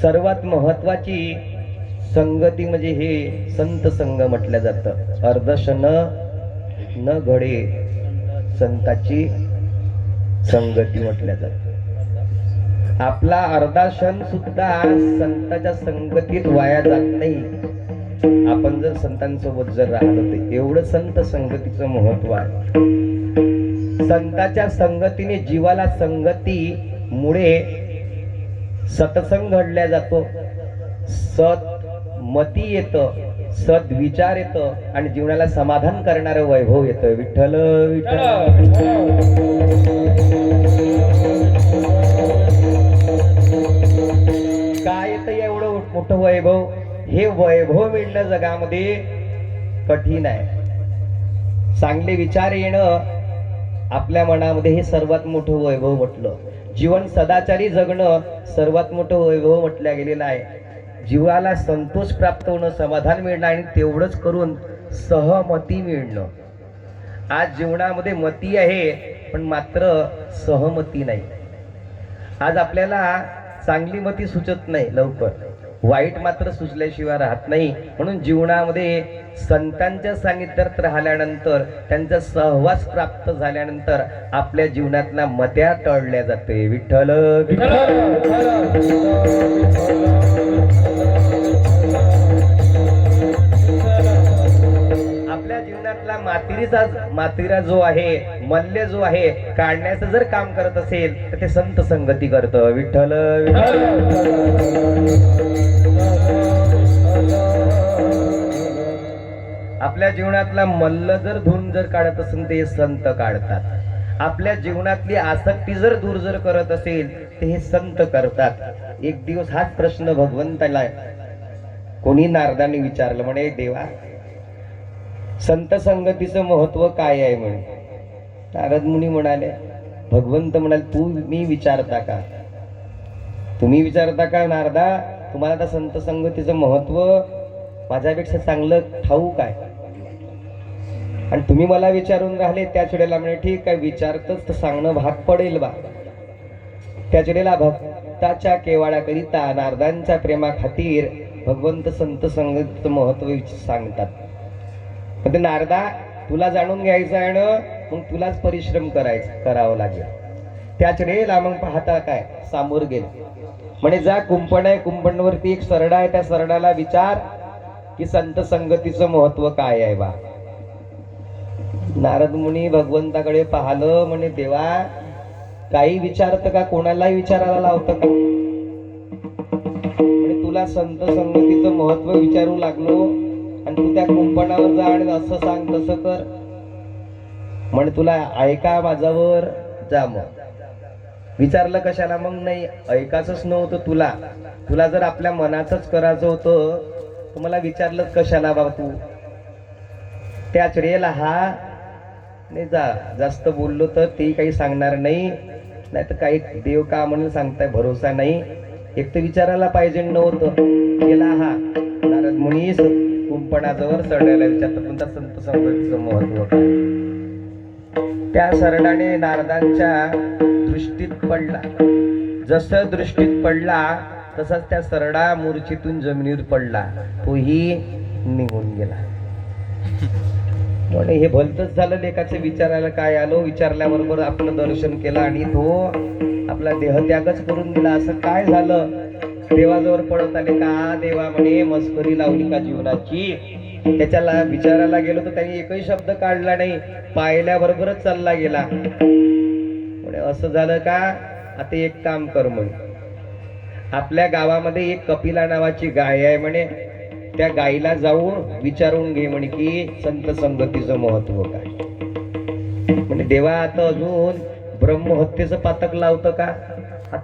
सर्वात महत्वाची संगती म्हणजे हे संत संग म्हटलं जातं. अर्धशन न घडे संताची संगती म्हटल्या जातं. आपला अर्धा क्षण सुद्धा संताच्या संगतीत वाया जात नाही. आपण जर संतांसोबत जर राहिलो तर एवढं संत संगतीचं महत्व आहे. संताच्या संगतीने जीवाला संगती मुळे सत्संग घडल्या जातो, सत्मती येतं, सद्विचार येतं आणि जीवनाला समाधान करणारं वैभव येतं. विठ्ठल विठ्ठल. काय येतं एवढं मोठं वैभव? हे वैभव मिळणं जगामध्ये कठीण आहे. चांगले विचार येणं आपल्या मनामध्ये हे सर्वात मोठं वैभव म्हटलं. जीवन सदाचारी जगणं सर्वात मोठं वैभव म्हटलं गेलेलं आहे. जीवाला संतोष प्राप्त होणं, समाधान मिळणं आणि तेवढंच करून सहमती मिळणं. आज जीवनामध्ये मती आहे पण मात्र सहमती नाही. आज आपल्याला चांगली मती सुचत नाही लवकर, वाईट मात्र सुचल्याशिवाय राहत नाही. म्हणून जीवनामध्ये संतांच्या सानिध्यात राहिल्यानंतर, त्यांचा सहवास प्राप्त झाल्यानंतर आपल्या जीवनातल्या मत्या टळल्या जाते. विठ्ठल आपल्या जीवनातला मातिरा जो आहे, मल्य जो आहे, काढण्याचं जर काम करत असेल तर ते संत संगती करतं. विठ्ठल आपल्या जीवनातला मल्ल जर धुवून जर काढत असेल ते संत काढतात. आपल्या जीवनातली आसक्ती जर दूर जर करत असेल ते हे संत करतात. एक दिवस हाच प्रश्न भगवंताला कोणी नारदाने विचारलं, म्हणे देवा संत संगतीचं महत्व काय आहे म्हणे. नारद मुनी म्हणाले, भगवंत म्हणाले तू मी विचारता का, तुम्ही विचारता का नारदा? तुम्हाला आता संत संगतीचं महत्व माझ्यापेक्षा चांगलं ठाऊक आहे आणि तुम्ही मला विचारून राहिले. त्याच वेळेला म्हणे ठीक आहे विचारतच तर सांगणं भाग पडेल बा. त्याच वेळेला भक्ताच्या केवाळाकरिता नारदांच्या प्रेमा खातीर भगवंत संत संगतीचं महत्व सांगतात. पण ते नारदा तुला जाणून घ्यायचं आहे ना, मग तुलाच परिश्रम करावं लागेल. त्याच वेळेला मग पाहता काय सामोर गेले. म्हणे जा कुंपण आहे, कुंपणवरती एक सरडा आहे, त्या सरडाला विचार की संत संगतीचं महत्व काय आहे बा. नारद मुनी भगवंताकडे पाहिलं, म्हणे देवा काही विचारतं का, कोणालाही विचारायला लावतं का? म्हणे तुला संत संगतीचं महत्व विचारू लागलो आणि तू त्या कुंपणावर जा आणि असं सांग तसं कर. म्हणे तुला ऐका माझ्यावर जा. मग विचारलं कशाला? मग नाही ऐकायचंच नव्हतं तुला, तुला जर आपल्या मनाचंच करायचं होतं तर मला विचारलं कशाला बाबा तू. त्याच वेळेला हा नाही जा, जास्त बोललो तर ते काही सांगणार नाही, नाही तर काही देव का म्हणून सांगताय भरोसा नाही. एक तर विचारायला पाहिजे नव्हतं. गेला हा नारद मुनी कुंपणाजवळ सरड्याला विचारतात कोणता संत संगतीचं महत्व काय. त्या सरडाने नारदांच्या दृष्टीत पडला. जसं दृष्टीत पडला तसाच त्या सरडा मूर्छेतून जमिनीवर पडला, तोही निघून गेला. म्हणे हे भलतच झालं, लेखाचं विचारायला काय आलो, विचारल्याबरोबर आपलं दर्शन केलं आणि तो आपला देहत्यागच करून दिला. असं काय झालं? देवाजवळ पडत आले का देवा म्हणे मस्करी लावली का जीवनाची. त्याच्याला विचारायला गेलो तर त्यांनी एकही शब्द काढला नाही, पाहिल्याबरोबरच चालला गेला. म्हणे असं झालं का? आता एक काम कर म्हणे, आपल्या गावामध्ये एक कपिला नावाची गाय आहे म्हणे, त्या गायीला जाऊन विचारून घे म्हणे की संत संगतीचं महत्व काय. म्हणे देवा आता अजून ब्रह्महत्येचं पातक लावतं का?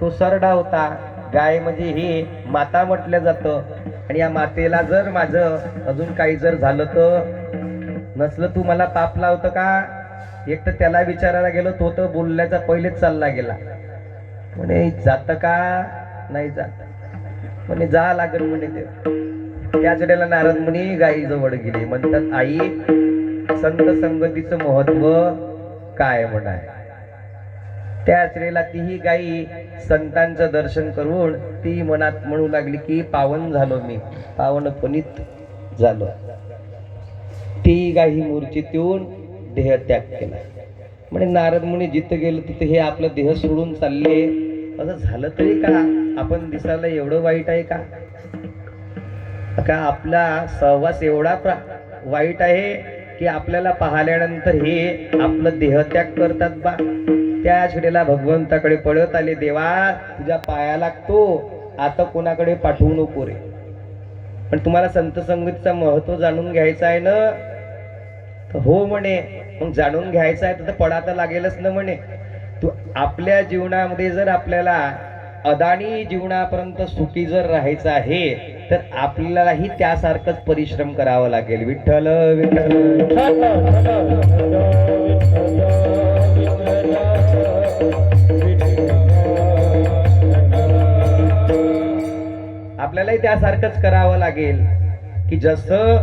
तो सरडा होता. गाय म्हणजे ही माता म्हटलं जातं आणि या मातेला जर माझं अजून काही जर झालं तर नसलं तू मला पाप लावतं का? एक तर त्याला विचारायला गेलो, तो तर बोलण्याचा पहिलेच चालला गेला. म्हणे जात का? नाही जात. म्हणे जा लागेल म्हणे ते. त्याच वेळेला नारद मुनी गायी जवळ गेले. म्हणतात आई संत संगतीचं महत्व काय म्हणाय. त्याच वेळेला तीही गाई संतांचं दर्शन करून ती मनात म्हणू लागली की पावन झालो मी, पावन पुनीत झालो. ती गाई मूर्छित येऊन देह त्याग केला. म्हणजे नारद मुनी जिथं गेलो तिथे हे आपलं देह सोडून चालले. असं झालं तरी का आपण दिसायला एवढं वाईट आहे का? का आपला सहवास एवढा वाईट आहे की आपल्याला पाहिल्यानंतर हे आपलं देहत्याग करतात बा. त्याच वेळेला भगवंताकडे पळत आले, देवा तुझ्या पाया लागतो, आता कोणाकडे पाठवू नको रे. पण तुम्हाला संत संगतीचं महत्व जाणून घ्यायचं आहे ना? हो म्हणे. मग जाणून घ्यायचं आहे तर पडा तर लागेलच ना म्हणे. तू आपल्या जीवनामध्ये जर आपल्याला अदानी जीवनापर्यंत सुखी जर राहायचं आहे तर आपल्यालाही त्यासारखंच परिश्रम करावा लागेल. विठ्ठल विठ्ठल आपल्यालाही त्यासारखंच करावं लागेल की जसं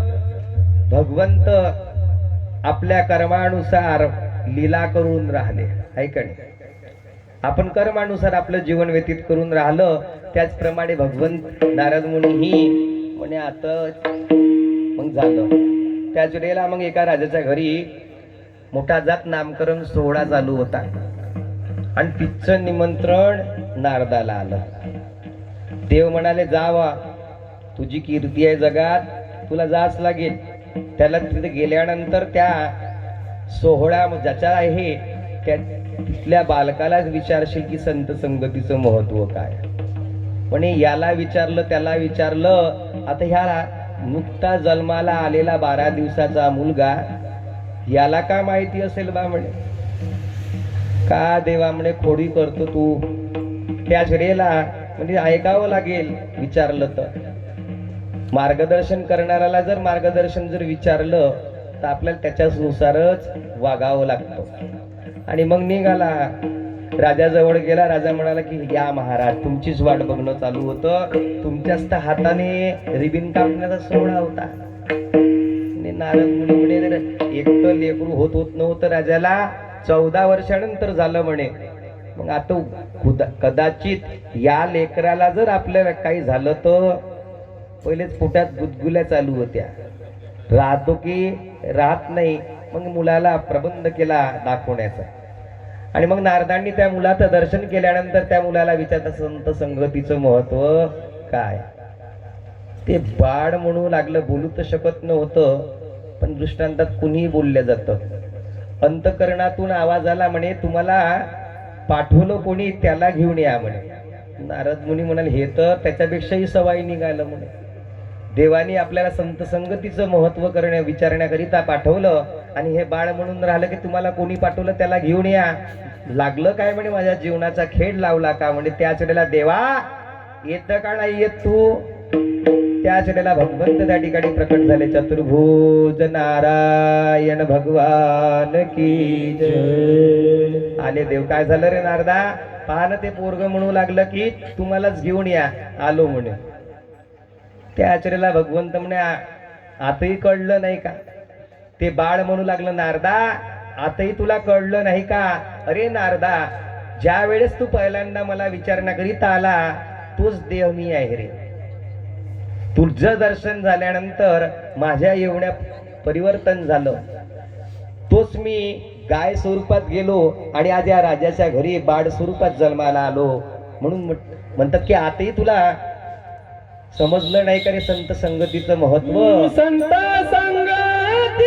भगवंत आपल्या कर्मानुसार लीला करून राहिले आहे का नाही. आपण कर्मानुसार आपलं जीवन व्यतीत करून राहिलं त्याचप्रमाणे भगवंत नारद मुनीही म्हणे आता मग झालं. त्याच वेळेला मग एका राजाच्या घरी मोठा जात नामकरण सोहळा चालू होता आणि तिचं निमंत्रण नारदाला आलं. देव म्हणाले जावा, तुझी कीर्ती आहे जगात, तुला जाच लागेल. त्याला तिथे गेल्यानंतर त्या सोहळा ज्याचा आहे त्या तिथल्या बालकालाच विचारशील की संत संगतीचं महत्व काय. म्हणे याला विचारलं त्याला विचारलं. आता ह्या नुकता जन्माला आलेला 12 दिवसाचा मुलगा याला का माहिती असेल बा म्हणे. का देवा म्हणे खोडी करतो तू. त्याच वेळेला म्हणजे ऐकावं लागेल विचारलं तर. मार्गदर्शन करणाऱ्याला जर मार्गदर्शन जर विचारलं तर आपल्याला त्याच्यानुसारच वागावं लागतं. आणि मग निघाला, राजाजवळ गेला. राजा म्हणाला की या महाराज तुमचीच वाट बघणं चालू होतं, तुमच्याच हाताने रिबिन कापण्याचा सोहळा होता. नारद मुनी म्हणे एक तर लेकरू होत नव्हतं राजाला, 14 वर्षानंतर झालं म्हणे. मग आता कदाचित या लेकराला जर आपल्याला काही झालं तर पहिलेच पोटात गुदगुल्या चालू होत्या, राहतो की राहत नाही. मग मुलाला प्रबंध केला दाखवण्याचा. आणि मग नारदांनी त्या मुलाचं दर्शन केल्यानंतर त्या मुलाला विचारलं संत संगतीचं महत्व काय. ते बाळ म्हणू लागलं, बोलू तर शकत नव्हतं पण दृष्टांतात कुणीही बोलल्या जातं. अंतकरणातून आवाज आला म्हणे तुम्हाला पाठवलं कोणी त्याला घेऊन या म्हणे. नारद मुनी म्हणाले हे तर त्याच्यापेक्षाही सवाई निघालं म्हणे. देवानी आपल्याला संत संगतीचं महत्व विचारण्याकरिता पाठवलं आणि हे बाळ म्हणून राहिलं की तुम्हाला कोणी पाठवलं त्याला घेऊन या. लागलं काय म्हणे माझ्या जीवनाचा खेळ लावला का म्हणे. त्याच वेळेला देवा येत का नाही येत तू. त्याच वेळेला भगवंत त्या ठिकाणी प्रकट झाले. चतुर्भुज नारायण भगवान की जय. आले देव. काय झालं रे नारदा. पहा ना ते पोरग म्हणू लागलं की तुम्हालाच घेऊन या. आलो म्हणे. त्या आचरेला भगवंत म्हणे आताही कळलं नाही का. ते बाळ म्हणू लागलं नारदा आताही तुला कळलं नाही का. अरे नारदा ज्या वेळेस तू पहिल्यांदा मला विचारण्याकरिता आला तोच देव मी आहे रे. तुझं दर्शन झाल्यानंतर माझ्या एवढ्या परिवर्तन झालं. तोच मी गाय स्वरूपात गेलो आणि आज या राजाच्या घरी बाळ स्वरूपात जन्माला आलो. म्हणून म्हणतात की आताही तुला समजलं नाही का रे संत संगतीचं महत्व. संत संगतीचे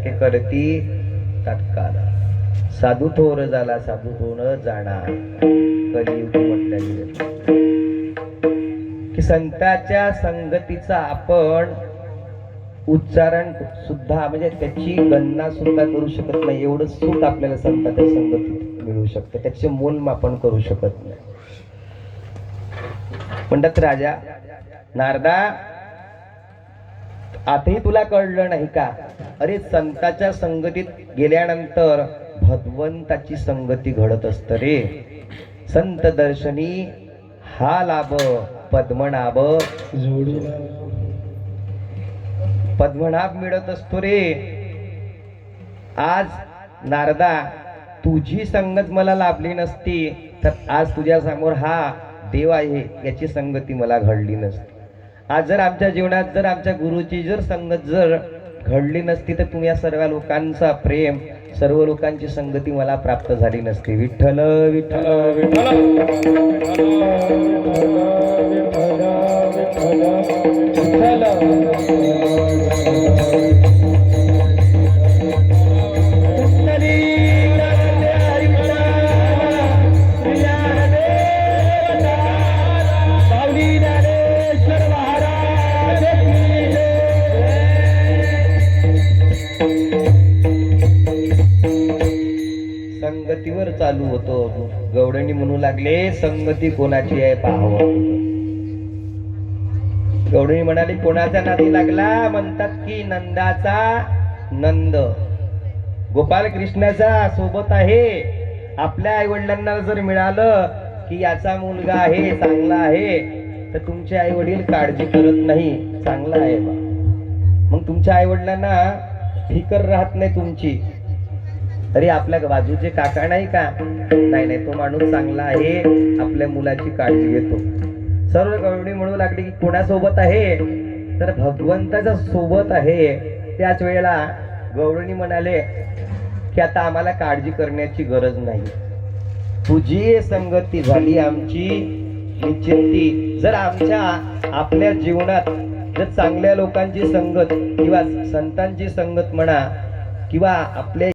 सारखे करती तात्काळ साधू थोर झाला साधू थोर जाणार कलियुग म्हटल्या गेले की संतांच्या संगतीचा आपण उच्चारण सुद्धा म्हणजे त्याची गणना सुद्धा करू शकत नाही. एवढं सुख आपल्याला संतांच्या संगतीत मिळू शकतं, त्याचे मोलमापन करू शकत नाही. म्हणतात राजा नारदा आताही तुला कळलं नाही का? अरे संतांच्या संगतीत गेल्यानंतर भगवंताची संगती घडत असत रे. संत दर्शनी हा लाभ पद्मनाभ जोडी पद्मनाभ मिळत असतो रे. आज नारदा तुझी संगत मला लाभली नसती तर आज तुझ्या समोर हा देव आहे याची संगती मला घडली नसती. आज जर आमच्या जीवनात जर आमच्या गुरुची जर संगत जर घडली नसती तर तुम्ही या सर्व लोकांचा प्रेम सर्व लोकांची संगती मला प्राप्त झाली नसती. विठ्ठल विठ्ठल विठ्ठल संगतीवर चालू होतो. गवळणी म्हणू लागले संगती कोणाची आहे पाहावं. गवळणी म्हणाली कोणाचा नादी लागला? म्हणतात की नंदाचा नंद गोपाल कृष्णाचा सोबत आहे. आपल्या आई वडिलांना जर मिळालं की याचा मुलगा आहे चांगला आहे तर तुमचे आई वडील काळजी करत नाही चांगला आहे बा. मग तुमच्या आई वडिलांना फिकर राहत नाही तुमची. तरी आपल्या बाजूचे काका नाही का? नाही नाही तो माणूस चांगला आहे आपल्या मुलाची काळजी घेतो. सर्व गवळणी म्हणू लागली की कोणासोबत आहे? तर भगवंताच्या सोबत आहे. त्याच वेळेला गवळणी म्हणाले की आता आम्हाला काळजी करण्याची गरज नाही. तुझी संगती झाली आमची निश्चिंती. जर आमच्या आपल्या जीवनात जर चांगल्या लोकांची संगत किंवा संतांची संगत म्हणा किंवा आपल्या